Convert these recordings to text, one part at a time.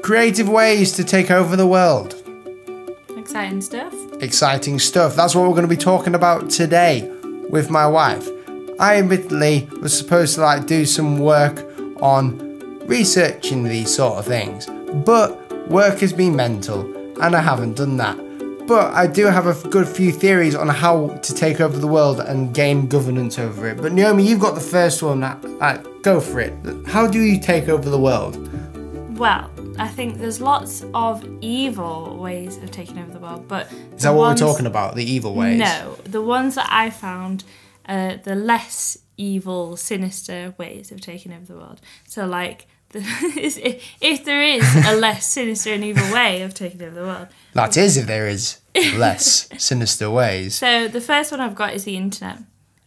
Creative ways to take over the world. Exciting stuff. Exciting stuff. That's what we're going to be talking about today with my wife. I admittedly was supposed to do some work on researching these sort of things, but work has been mental and I haven't done that. But I do have a good few theories on how to take over the world and gain governance over it. But Naomi, you've got the first one. Go for it. How do you take over the world? Well, I think there's lots of evil ways of taking over the world, but... Is that what we're talking about, the evil ways? No, the ones that I found are the less evil, sinister ways of taking over the world. So, if there is a less sinister and evil way of taking over the world... That is if there is less sinister ways. So, the first one I've got is the internet.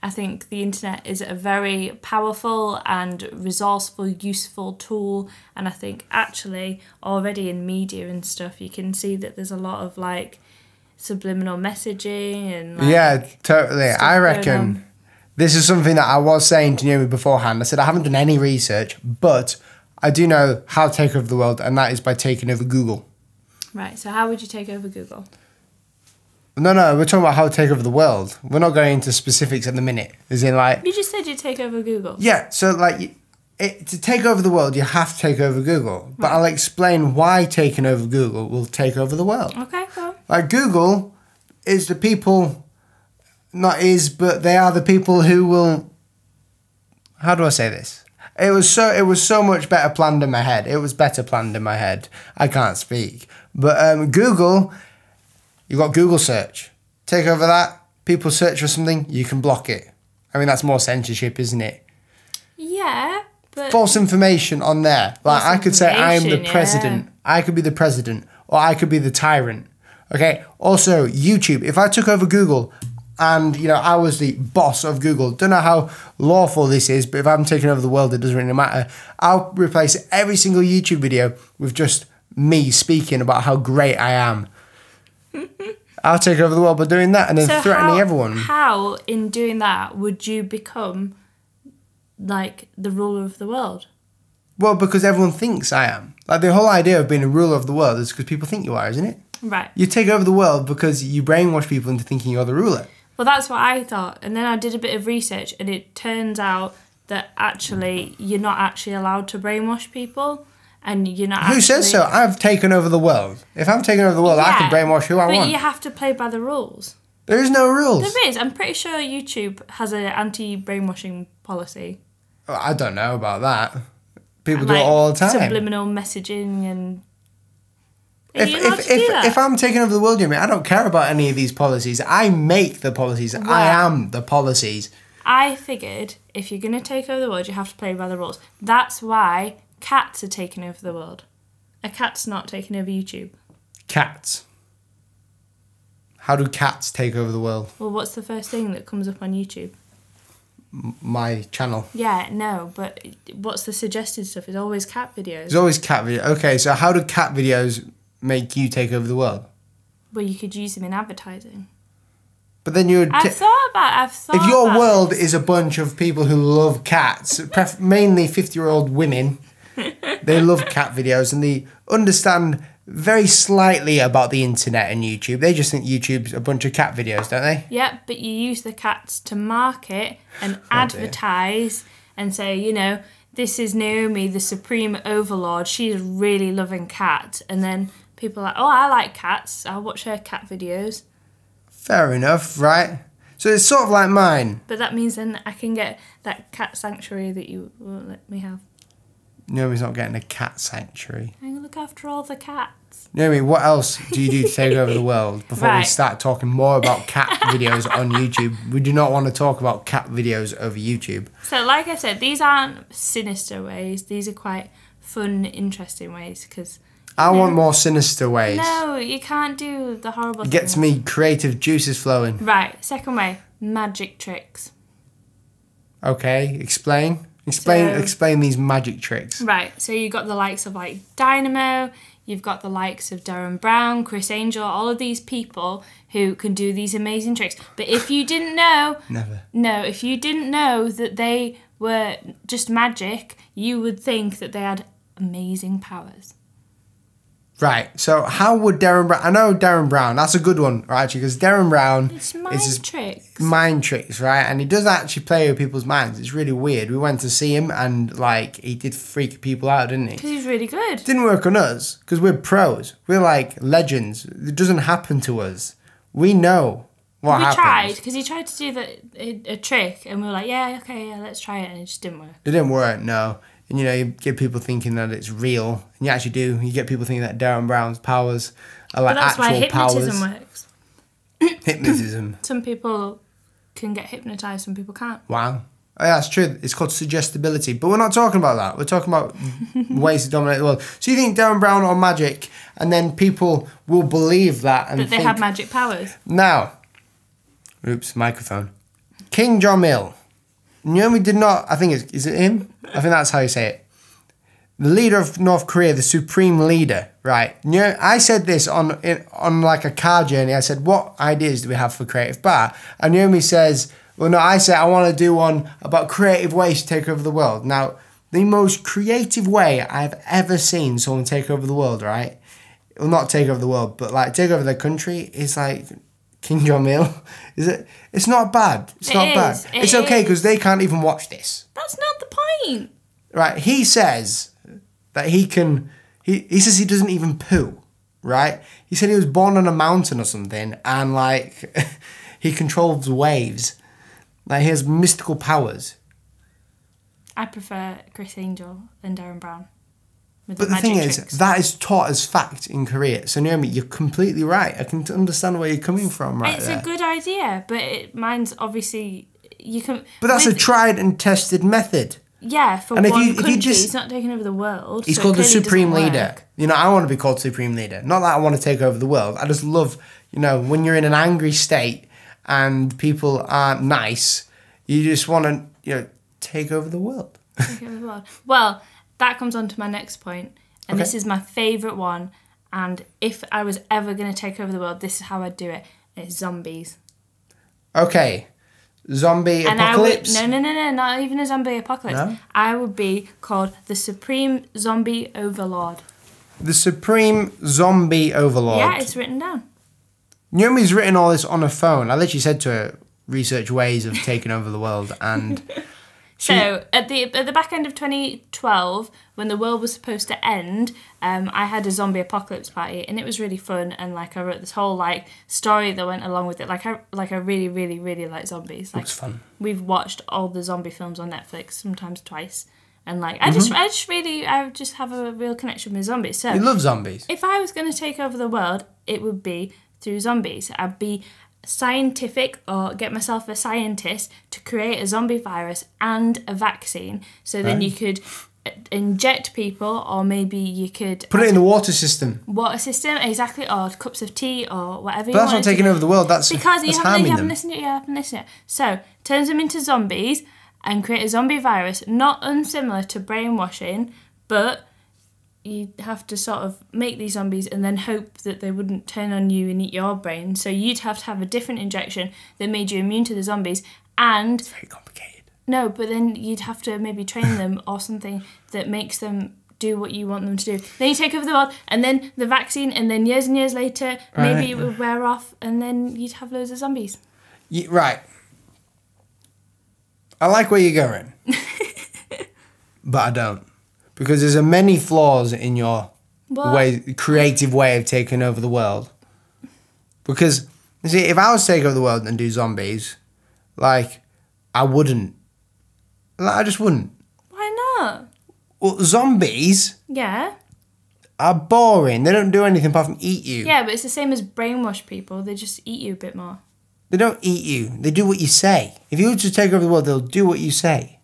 I think the internet is a very powerful and resourceful, useful tool. And I think actually already in media and stuff, you can see that there's a lot of subliminal messaging and yeah, totally. I reckon this is something that I was saying to Naomi beforehand. I said I haven't done any research, but I do know how to take over the world, and that is by taking over Google. Right, so how would you take over Google? No, we're talking about how to take over the world. We're not going into specifics at the minute. As in, you just said you'd take over Google. Yeah, so, to take over the world, you have to take over Google. But I'll explain why taking over Google will take over the world. Okay, go on. Google is the people... but they are the people who will... How do I say this? It was so much better planned in my head. It was better planned in my head. I can't speak. But Google... You've got Google search. Take over that. People search for something, you can block it. I mean, that's more censorship, isn't it? Yeah, but... False information on there. I could say I am the president. Yeah. I could be the president. Or I could be the tyrant. Okay? Also, YouTube. If I took over Google and, I was the boss of Google, don't know how lawful this is, but if I'm taking over the world, it doesn't really matter. I'll replace every single YouTube video with just me speaking about how great I am. I'll take over the world by doing that and then threatening everyone. How, in doing that, would you become, the ruler of the world? Well, because everyone thinks I am. The whole idea of being a ruler of the world is because people think you are, isn't it? Right. You take over the world because you brainwash people into thinking you're the ruler. Well, that's what I thought. And then I did a bit of research and it turns out that actually you're not actually allowed to brainwash people. And you're not. Who says so? I've taken over the world. If I'm taking over the world, I can brainwash who I want. But you have to play by the rules. There is no rules. There is. I'm pretty sure YouTube has an anti-brainwashing policy. I don't know about that. People do it all the time. Subliminal messaging and... If I'm taking over the world, I don't care about any of these policies. I make the policies. Well, I am the policies. I figured if you're going to take over the world, you have to play by the rules. That's why... Cats are taking over the world. A cat's not taking over YouTube. Cats. How do cats take over the world? Well, what's the first thing that comes up on YouTube? My channel. Yeah, no, but what's the suggested stuff? It's always cat videos. There's always cat videos. Okay, so how do cat videos make you take over the world? Well, you could use them in advertising. But then you would... I've thought if your world is a bunch of people who love cats, mainly 50-year-old women... They love cat videos and they understand very slightly about the internet and YouTube. They just think YouTube's a bunch of cat videos, don't they? Yeah, but you use the cats to market and advertise and say, this is Naomi, the supreme overlord. She's really loving cats. And then people are like, oh, I like cats. I'll watch her cat videos. Fair enough, right? So it's sort of like mine. But that means then I can get that cat sanctuary that you won't let me have. Naomi's not getting a cat sanctuary. I'm going to look after all the cats. Naomi, what else do you do to take over the world before we start talking more about cat videos on YouTube? We do not want to talk about cat videos over YouTube. So, like I said, these aren't sinister ways. These are quite fun, interesting ways because... I want more sinister ways. No, you can't do the horrible things. It gets me creative juices flowing. Right, second way, magic tricks. Okay, explain. Explain these magic tricks. Right, so you've got the likes of Dynamo, you've got the likes of Darren Brown, Chris Angel, all of these people who can do these amazing tricks. But if you didn't know... Never. No, if you didn't know that they were just magic, you would think that they had amazing powers. Right, so how would Derren Brown... I know Derren Brown, that's a good one, right, actually, because Derren Brown... It's mind tricks. Mind tricks, right? And he does actually play with people's minds. It's really weird. We went to see him and, like, he did freak people out, didn't he? Because he's really good. Didn't work on us, because we're pros. We're, like, legends. It doesn't happen to us. We know what happens. We tried, because he tried to do a trick, and we were like, yeah, okay, yeah, let's try it, and it just didn't work. It didn't work, no. And, you know, you get people thinking that it's real. And you actually do. You get people thinking that Derren Brown's powers are like actual powers. But that's why hypnotism works. Hypnotism. Some people can get hypnotised, some people can't. Wow. Oh, yeah, that's true. It's called suggestibility. But we're not talking about that. We're talking about ways to dominate the world. So you think Derren Brown or magic, and then people will believe that and that they have magic powers. Now, oops, microphone. King Jong-il. Naomi did not, I think is it him? I think that's how you say it. The leader of North Korea, the supreme leader, right? I said this on like a car journey. I said, what ideas do we have for Creative Bar? And Naomi says, well, no, I said I want to do one about creative ways to take over the world. Now, the most creative way I've ever seen someone take over the world, right? Well, not take over the world, but like take over their country is like King Jong-il. Is it? It's not bad. It's not bad. It's okay because they can't even watch this. That's not the point. Right. He says that he can. He says he doesn't even poo. Right. He said he was born on a mountain or something, and like he controls waves. Like he has mystical powers. I prefer Chris Angel than Derren Brown. But the thing is, that is taught as fact in Korea. So Naomi, you're completely right. I can understand where you're coming from right there. It's a good idea, but mine's obviously... you can. But that's a tried and tested method. Yeah, for one country. He's not taking over the world. He's called the Supreme Leader. You know, I want to be called Supreme Leader. Not that I want to take over the world. I just love, you know, when you're in an angry state and people aren't nice, you just want to, you know, take over the world. Take over the world. Well... that comes on to my next point, and this is my favourite one, and if I was ever going to take over the world, this is how I'd do it. It's zombies. Okay. Zombie apocalypse? No, not even a zombie apocalypse. No? I would be called the Supreme Zombie Overlord. The Supreme Zombie Overlord? Yeah, it's written down. Naomi's written all this on her phone. I literally said to her, research ways of taking over the world, and... So at the back end of 2012, when the world was supposed to end, I had a zombie apocalypse party, and it was really fun. And like I wrote this whole like story that went along with it. Like I really, really, really like zombies. Like, it was fun. We've watched all the zombie films on Netflix, sometimes twice, and like I just have a real connection with zombies. So you love zombies. If I was going to take over the world, it would be through zombies. I'd be scientific or get myself a scientist to create a zombie virus and a vaccine, so then you could inject people, or maybe you could put it in the water system exactly, or cups of tea or whatever. But that's not taking over the world. That's because you haven't listened yet. So turns them into zombies and create a zombie virus, not unsimilar to brainwashing, but you have to sort of make these zombies and then hope that they wouldn't turn on you and eat your brain. So you'd have to have a different injection that made you immune to the zombies. And it's very complicated. No, but then you'd have to maybe train them or something that makes them do what you want them to do. Then you take over the world, and then the vaccine, and then years and years later, maybe it would wear off, and then you'd have loads of zombies. Right. I like where you're going. But I don't. Because there's many flaws in your creative way of taking over the world. Because, you see, if I was to take over the world and do zombies, like, I wouldn't. Like, I just wouldn't. Why not? Well, zombies are boring. They don't do anything apart from eat you. Yeah, but it's the same as brainwash people. They just eat you a bit more. They don't eat you. They do what you say. If you were to take over the world, they'll do what you say.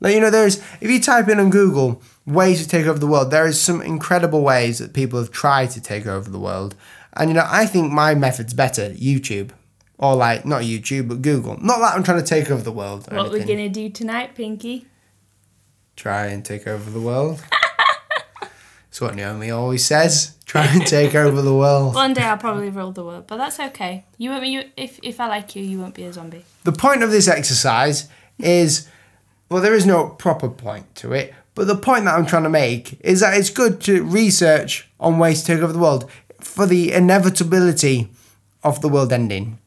Like, you know, if you type in on Google ways to take over the world, there is some incredible ways that people have tried to take over the world. And, you know, I think my method's better, YouTube. Or, like, not YouTube, but Google. Not that I'm trying to take over the world. What we're going to do tonight, Pinky? Try and take over the world. That's what Naomi always says. Try and take over the world. One day I'll probably rule the world, but that's okay. You won't be, if I like you, you won't be a zombie. The point of this exercise is... well, there is no proper point to it, But the point that I'm trying to make is that it's good to research on ways to take over the world for the inevitability of the world ending.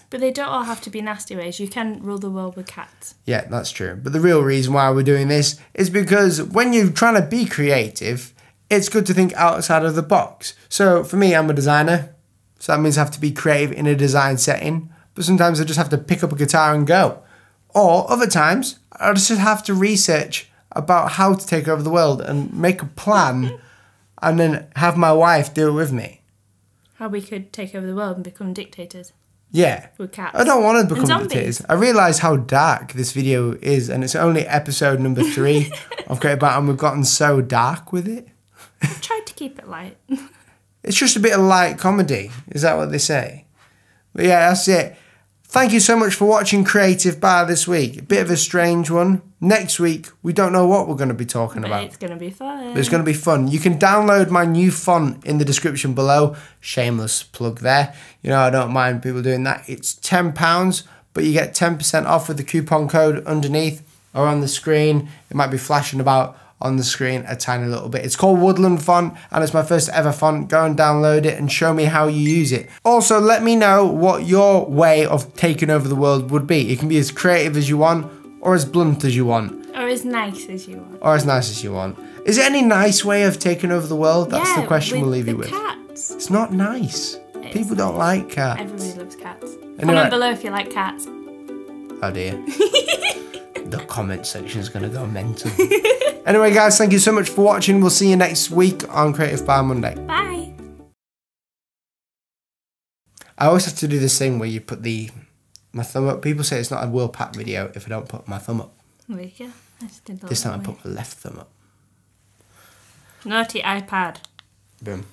But they don't all have to be nasty ways. You can rule the world with cats. Yeah, that's true. But the real reason why we're doing this is because when you're trying to be creative, it's good to think outside of the box. So for me, I'm a designer. So that means I have to be creative in a design setting. But sometimes I just have to pick up a guitar and go. Or other times, I just have to research about how to take over the world and make a plan and then have my wife do it with me. How we could take over the world and become dictators. Yeah. With cats. I don't want to become dictators. I realise how dark this video is, and it's only episode number 3 of Creative Bar, and we've gotten so dark with it. I tried to keep it light. It's just a bit of light comedy. Is that what they say? But yeah, that's it. Thank you so much for watching Creative Bar this week. A bit of a strange one. Next week, we don't know what we're going to be talking about. It's going to be fun. But it's going to be fun. You can download my new font in the description below. Shameless plug there. You know, I don't mind people doing that. It's £10, but you get 10% off with the coupon code underneath or on the screen. It might be flashing about on the screen a tiny little bit. It's called Woodland Font, and it's my first ever font. Go and download it and show me how you use it. Also, let me know what your way of taking over the world would be. It can be as creative as you want, or as blunt as you want. Or as nice as you want. Or as nice as you want. Is there any nice way of taking over the world? That's the question we'll leave you with. Cats. It's not nice. People don't like cats. Everybody loves cats. Anyway. Comment below if you like cats. Oh dear. The comment section is going to go mental. Anyway, guys, thank you so much for watching. We'll see you next week on Creative Bar Monday. Bye. I always have to do this thing where you put my thumb up. People say it's not a Will Pat video if I don't put my thumb up. There you go. I just did This time I put my left thumb up. Naughty iPad. Boom.